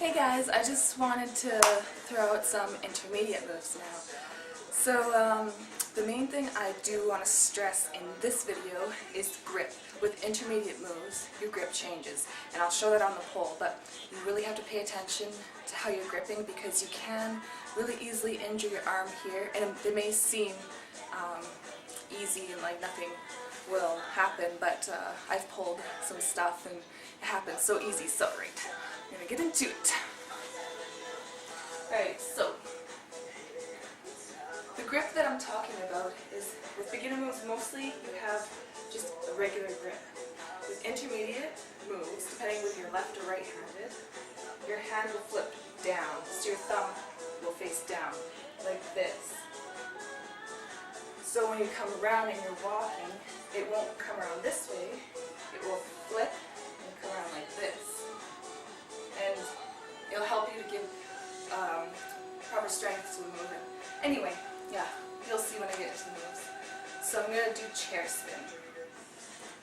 Hey guys, I just wanted to throw out some intermediate moves now. So the main thing I do want to stress in this video is grip. With intermediate moves, your grip changes, and I'll show that on the pole, but you really have to pay attention to how you're gripping because you can really easily injure your arm here, and it may seem easy and like nothing will happen, but I've pulled some stuff and it happens so easy. So right, I'm gonna get into it. Alright, so the grip that I'm talking about is with beginner moves mostly you have just a regular grip. With intermediate moves, depending if you're left or right handed, your hand will flip down, so your thumb will face down like this. So when you come around and you're walking, it won't come around this way, it will flip and come around like this. And it'll help you to give proper strength to the movement. Anyway, yeah, you'll see when I get into the moves. So I'm going to do chair spin.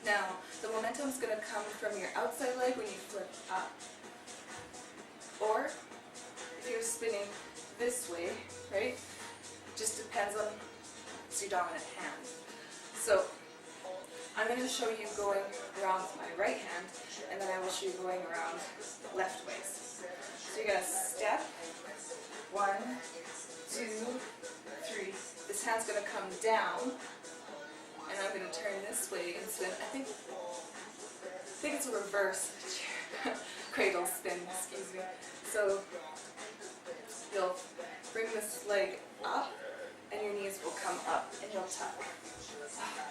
Now, the momentum is going to come from your outside leg when you flip up. Or, if you're spinning this way, right, it just depends on it's your dominant hand. So, I'm going to show you going around with my right hand, and then I will show you going around left ways. So you're going to step, 1, 2, 3. This hand's going to come down, and I'm going to turn this way and spin. I think it's a reverse cradle spin, excuse me. So you'll bring this leg up, and your knees will come up, and you'll tuck.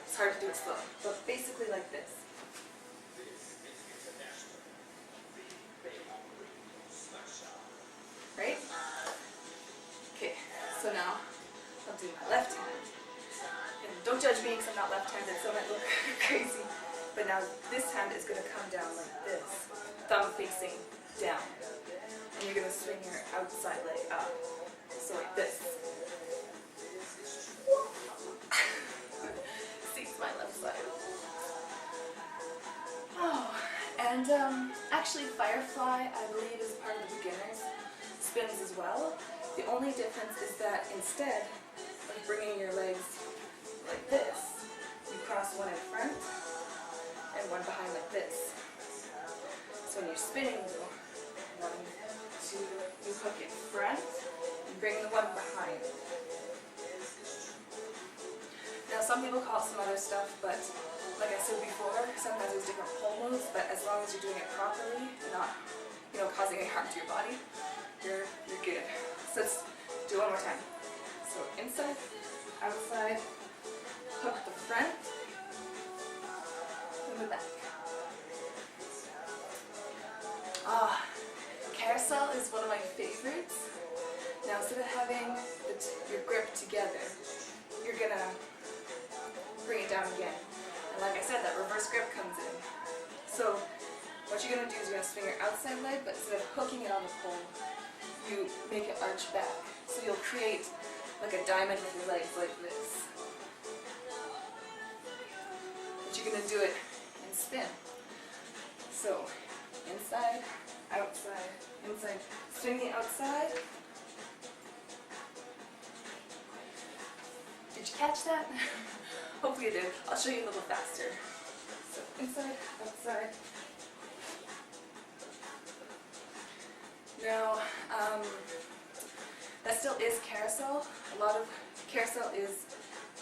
It's hard to do it slow, but basically like this. Right? Okay, so now I'll do my left hand. And don't judge me because I'm not left-handed, so it might look crazy. But now this hand is going to come down like this, thumb facing down. And you're going to swing your outside leg up. So like this. See, it's my left side. Oh, and actually Firefly, I believe, is part of the beginners spins as well. The only difference is that instead of bringing your legs like this, you cross one in front and one behind like this. So when you're spinning, you go 1, 2, you hook in front and bring the one behind. Now some people call it some other stuff, but like I said before, sometimes there's different pole moves, but as long as you're doing it properly and not, causing any harm to your body, you're good. So let's do it one more time. So inside, outside, hook the front, and the back. Carousel is one of my favorites. Now instead of having your grip together, you're going to bring it down again. And like I said, that reverse grip comes in. So what you're going to do is you're going to swing your outside leg, but instead of hooking it on the pole, you make it arch back. So you'll create like a diamond with your legs like this. But you're going to do it and spin. So inside, outside, inside. Swing the outside. Did you catch that? Hopefully you did. I'll show you a little faster. So inside, outside. Now, that still is carousel. A lot of carousel is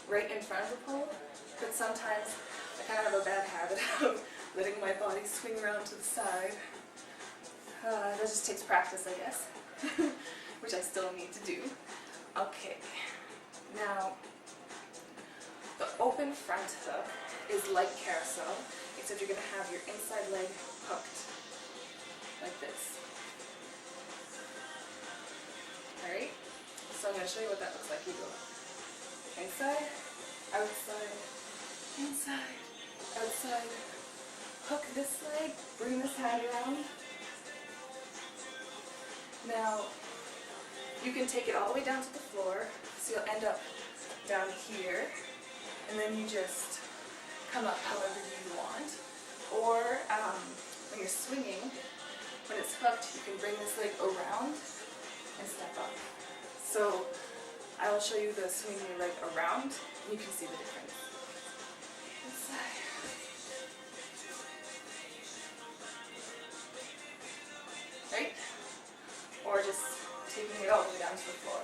right in front of the pole, but sometimes I kind of have a bad habit of letting my body swing around to the side. That just takes practice, I guess, which I still need to do. Okay, now the open front hook is like carousel, except you're going to have your inside leg hooked like this. Alright, so I'm going to show you what that looks like. You go inside, outside, inside, outside, hook this leg, bring this hand around. Now, you can take it all the way down to the floor, so you'll end up down here, and then you just come up however you want. Or when you're swinging, when it's hooked, you can bring this leg around and step up. So I will show you the swinging your leg around, and you can see the difference. This side. Right? Or just taking it all the way down to the floor.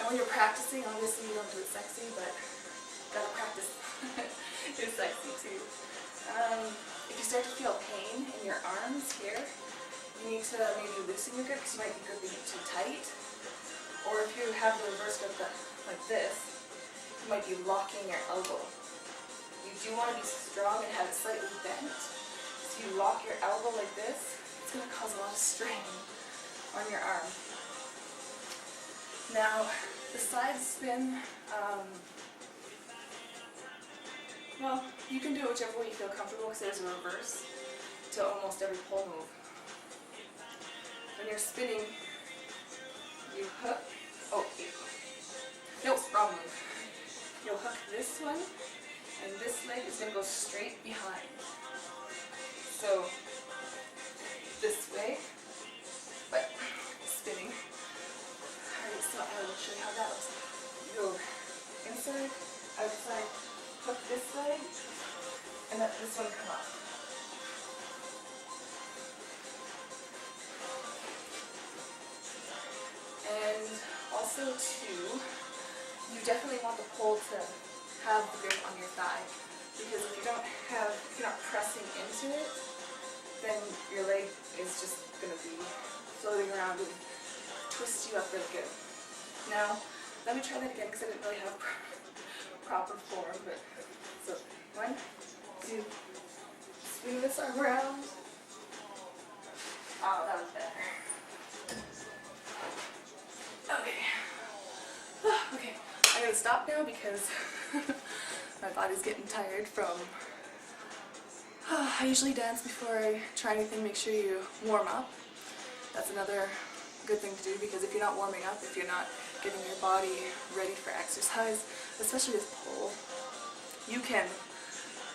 And when you're practicing, obviously you don't do it sexy, but gotta practice. It's sexy too. If you start to feel pain in your arms here, you need to maybe loosen your grip because you might be gripping it too tight. Or if you have the reverse grip like this, you might be locking your elbow. You do want to be strong and have it slightly bent. So you lock your elbow like this, it's going to cause a lot of strain on your arm. Now, the side spin, well, you can do it whichever way you feel comfortable because there's a reverse to almost every pole move. When you're spinning, you hook, no, wrong move. You'll hook this one, and this leg is going to go straight behind. So, this way, but spinning. Alright, so I will show you how that looks. You go inside, outside, hook this leg, and let this one come up. And also too, you definitely want the pole to have the grip on your thigh, because if you're not pressing into it, then your leg is just going to be floating around and twist you up really good. Now, let me try that again because I didn't really have proper form, but so 1, 2, swing this arm around. Oh, that was better. Okay, I'm gonna stop now because my body's getting tired from. I usually dance before I try anything. Make sure you warm up. That's another good thing to do, because if you're not warming up, if you're not getting your body ready for exercise, especially with pole, you can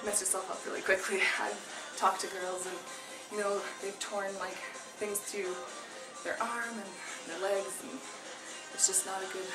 mess yourself up really quickly. I've talked to girls and, you know, they've torn like things through their arm and their legs, and it's just not a good